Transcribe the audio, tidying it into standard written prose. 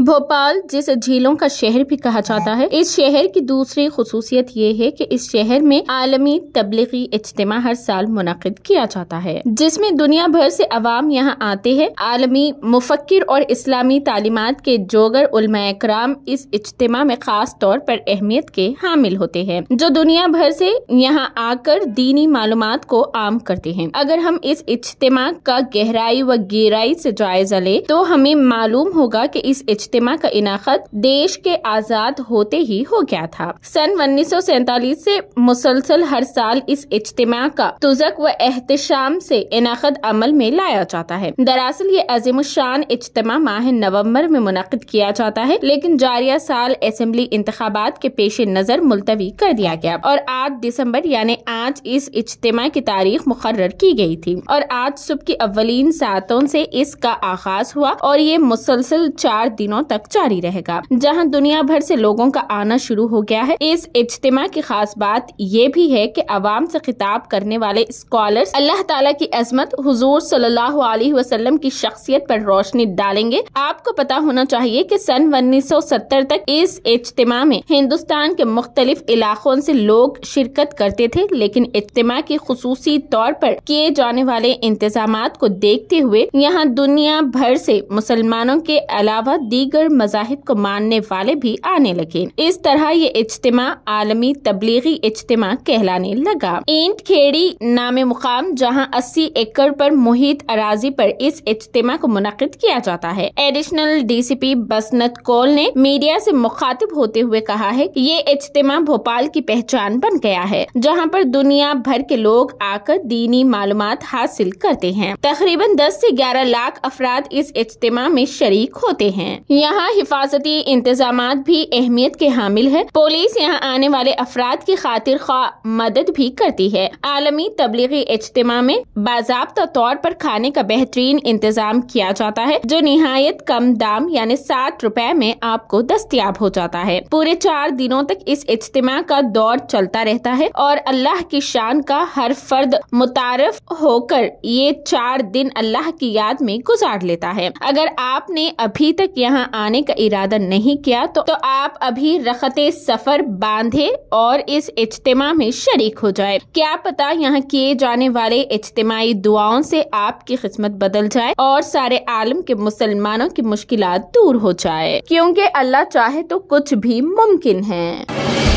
بھوپال جسے جھیلوں کا شہر بھی کہا جاتا ہے، اس شہر کی دوسری خصوصیت یہ ہے کہ اس شہر میں عالمی تبلیغی اجتماع ہر سال منعقد کیا جاتا ہے، جس میں دنیا بھر سے عوام یہاں آتے ہیں۔ عالمی مفکر اور اسلامی تعلیمات کے جوگر علماء کرام اس اجتماع میں خاص طور پر اہمیت کے حامل ہوتے ہیں، جو دنیا بھر سے یہاں آ کر دینی معلومات کو عام کرتے ہیں۔ اگر ہم اس اجتماع کا گہرائی و گہرائی سے جائزہ لیں تو ہمیں معلوم ہوگا کہ اس اجتماع کا انعقاد دیش کے آزاد ہوتے ہی ہو گیا تھا۔ سن 1947 سے مسلسل ہر سال اس اجتماع کا تزک و احتشام سے انعقاد عمل میں لایا جاتا ہے۔ دراصل یہ عظیم الشان اجتماع ماہ نومبر میں منعقد کیا جاتا ہے، لیکن جاریہ سال اسمبلی انتخابات کے پیش نظر ملتوی کر دیا گیا اور 8 دسمبر یعنی آج اس اجتماع کی تاریخ مقرر کی گئی تھی، اور آج صبح کی اولین ساعتوں سے اس کا آغاز ہوا اور یہ مسلسل 4 دنوں تک جاری رہے گا، جہاں دنیا بھر سے لوگوں کا آنا شروع ہو گیا ہے۔ اس اجتماع کی خاص بات یہ بھی ہے کہ عوام سے خطاب کرنے والے اسکالرز اللہ تعالیٰ کی عظمت، حضور صلی اللہ علیہ وسلم کی شخصیت پر روشنی ڈالیں گے۔ آپ کو پتا ہونا چاہیے کہ سن 1970 تک اس اجتماع میں ہندوستان کے مختلف علاقوں سے لوگ شرکت کرتے تھے، لیکن اجتماع کی خصوصی طور پر کیے جانے والے انتظامات کو دیکھتے ہوئے یہاں دنیا بھر سے مسلمانوں کے علاوہ دیگر مذاہب کو ماننے والے بھی آنے لگے۔ اس طرح یہ اجتماع عالمی تبلیغی اجتماع کہلانے لگا۔ اینٹ کھیڑی نام مقام جہاں 80 ایکڑ پر محیط اراضی پر اس اجتماع کو منعقد کیا جاتا ہے۔ ایڈیشنل ڈی سی پی بسنت کول نے میڈیا سے مخاطب ہوتے ہوئے کہا ہے کہ یہ اجتماع بھوپال کی پہچان بن گیا ہے، جہاں پر دنیا بھر کے لوگ آ کر دینی معلومات حاصل کرتے ہیں۔ تقریباً 10 سے 11 لاکھ افراد اس اجتماع میں شریک ہوتے ہیں۔ یہاں حفاظتی انتظامات بھی اہمیت کے حامل ہے۔ پولیس یہاں آنے والے افراد کی خاطر خواہ مدد بھی کرتی ہے۔ عالمی تبلیغی اجتماع میں باضابطہ طور پر کھانے کا بہترین انتظام کیا جاتا ہے، جو نہایت کم دام یعنی 60 روپے میں آپ کو دستیاب ہو جاتا ہے۔ پورے 4 دنوں تک اس اجتماع کا دور چلتا رہتا ہے اور اللہ کی شان کا ہر فرد متعارف ہو کر یہ 4 دن اللہ کی یاد میں گزار لیتا ہے۔ اگر آپ نے ابھی تک یہاں آنے کا ارادہ نہیں کیا تو آپ ابھی رخت سفر باندھے اور اس اجتماع میں شریک ہو جائے۔ کیا پتا یہاں کیے جانے والے اجتماعی دعاؤں سے آپ کی قسمت بدل جائے اور سارے عالم کے مسلمانوں کی مشکلات دور ہو جائے، کیونکہ اللہ چاہے تو کچھ بھی ممکن ہے۔